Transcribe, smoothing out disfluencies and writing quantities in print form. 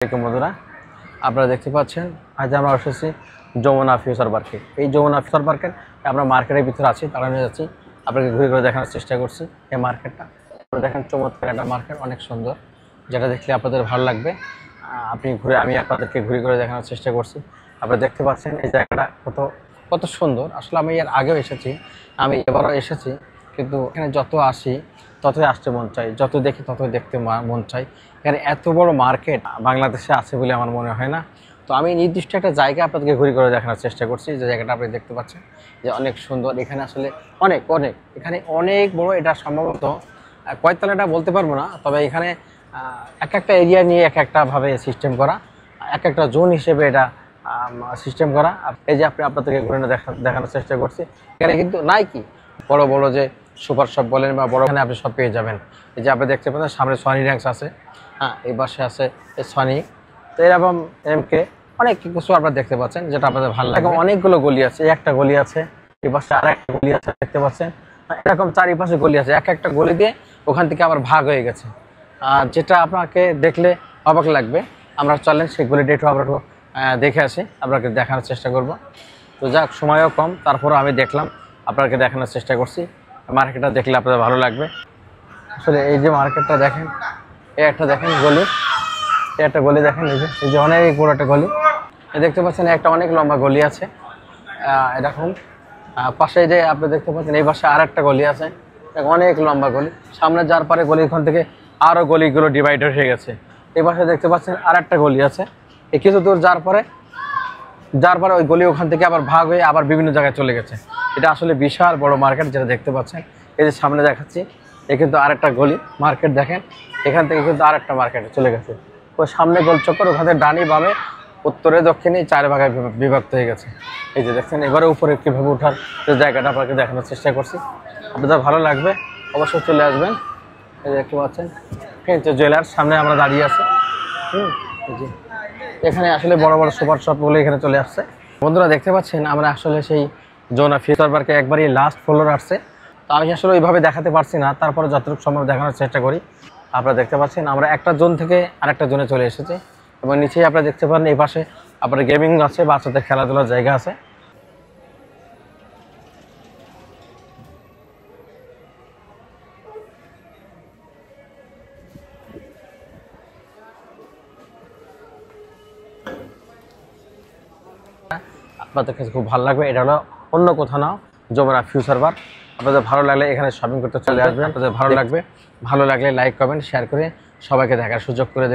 বন্ধুরা আপনারা দেখতে পাচ্ছেন আজ আমরা এসেছি যমুনা ফিউচার পার্কে। এই যমুনা ফিউচার পার্কের আমরা মার্কেটের ভিতরে আছি, তারা নিয়ে যাচ্ছি, আপনাকে ঘুরে ঘুরে দেখানোর চেষ্টা করছি। এই মার্কেটটা আপনারা দেখেন, চমৎকার একটা মার্কেট, অনেক সুন্দর, যেটা দেখলে আপনাদের ভালো লাগবে। আমি আপনাদেরকে ঘুরে ঘুরে দেখানোর চেষ্টা করছি। আপনারা দেখতে পাচ্ছেন এই জায়গাটা কত সুন্দর। আসলে আমি এর আগেও এসেছি, আমি এবারও এসেছি, কিন্তু এখানে যত আসি ততই আসতে মন চাই, যত দেখি ততই দেখতে মন চাই। এখানে এত বড় মার্কেট বাংলাদেশে আছে বলে আমার মনে হয় না। তো আমি নির্দিষ্ট একটা জায়গা আপনাদেরকে ঘুরে ঘুরে দেখানোর চেষ্টা করছি, যে জায়গাটা আপনি দেখতে পাচ্ছেন যে অনেক সুন্দর। এখানে আসলে এখানে অনেক বড়, এটা সম্ভবত কয়তলাটা বলতে পারবো না, তবে এখানে এক একটা এরিয়া নিয়ে এক একটাভাবে সিস্টেম করা, এক একটা জোন হিসেবে এটা সিস্টেম করা। এই যে আপনাদেরকে ঘুরে দেখানোর চেষ্টা করছি। এখানে কিন্তু নাই কি বড় বড় যে সুপার শপ বলেন বা বড়, এখানে আপনি সব পেয়ে যাবেন। এই যে আপনি দেখতে পাচ্ছেন সামনে সনি র্যাঙ্কস আছে, এই পাশে আছে সনি, তো এরকম এমকে অনেক কিছু আপনারা দেখতে পাচ্ছেন, যেটা আপনাদের ভালো লাগে। অনেকগুলো গলি আছে, একটা গলি আছে, এই পাশে আর একটা গলি আছে, দেখতে পাচ্ছেন এরকম চারিপাশে গলি আছে। এক একটা গলি দিয়ে ওখান থেকে আবার ভাগ হয়ে গেছে, যেটা আপনাকে দেখলে অবাক লাগবে। আমরা চলেন সেই গলিটা একটু আমরা দেখে আসি, আপনাকে দেখানোর চেষ্টা করব। তো যাক, সময়ও কম, তারপরও আমি দেখলাম, আপনাকে দেখানোর চেষ্টা করছি। মার্কেটটা দেখলে আপনাদের ভালো লাগবে। আসলে এই যে মার্কেটটা দেখেন, এই একটা দেখেন গলি, এই একটা গলি দেখেন, এই যে অনেক বড় একটা গলি দেখতে পাচ্ছেন, একটা অনেক লম্বা গলি আছে এরকম। পাশে যে আপনি দেখতে পাচ্ছেন এই পাশে আর একটা গলি আছে, অনেক লম্বা গলি। সামনে যার পরে গলিখান থেকে আরও গলিগুলো ডিভাইডার হয়ে গেছে। এই পাশে দেখতে পাচ্ছেন আর একটা গলি আছে, এই কিছু দূর যার পরে ওই গলি ওখান থেকে আবার ভাগ হয়ে আবার বিভিন্ন জায়গায় চলে গেছে। এটা আসলে বিশাল বড় মার্কেট, যেটা দেখতে পাচ্ছেন। এই যে সামনে দেখাচ্ছি, এ কিন্তু আরেকটা গলি মার্কেট দেখেন, এখান থেকে কিন্তু আরেকটা মার্কেটে চলে গেছে। ওই সামনে গোল চক্কর, ওখানে ডানি বামে উত্তরে দক্ষিণে 4 ভাগে বিভক্ত হয়ে গেছে। এই যে দেখছেন, এবারে উপরে কীভাবে ওঠার যে জায়গাটা আপনাকে দেখানোর চেষ্টা করছি। আপনাদের ভালো লাগবে, অবশ্যই চলে আসবেন। এই যে দেখতে পাচ্ছেন ফেঞ্চে জুয়েলার্স, সামনে আমরা দাঁড়িয়ে আছি। জি, এখানে আসলে বড় বড় সুপার শপগুলো এখানে চলে আসছে। বন্ধুরা দেখতে পাচ্ছেন, আমরা আসলে সেই যমুনা ফিউচার পার্কে একবারই লাস্ট ফ্লোর আসছে। তো আমি আসলে ওইভাবে দেখাতে পারছি না, তারপরে যতটুকু সম্ভব দেখানোর চেষ্টা করি। আপনারা দেখতে পাচ্ছেন আমরা একটা জোন থেকে আরেকটা জোনে চলে এসেছি, এবং নিচেই আপনারা দেখতে পারেন এই পাশে আপনার গেমিং আছে, বাচ্চাদের খেলাধুলার জায়গা আছে। আপনাদের কাছে খুব ভালো লাগবে। এটা হলো অন্য কোথাও না, যমুনা ফিউচার পার্ক। আপনাদের ভালো লাগলে এখানে শপিং করতে চলে আসবেন। আপনাদের ভালো লাগলে লাইক কমেন্ট শেয়ার করে সবাইকে দেখার সুযোগ করে দেবেন।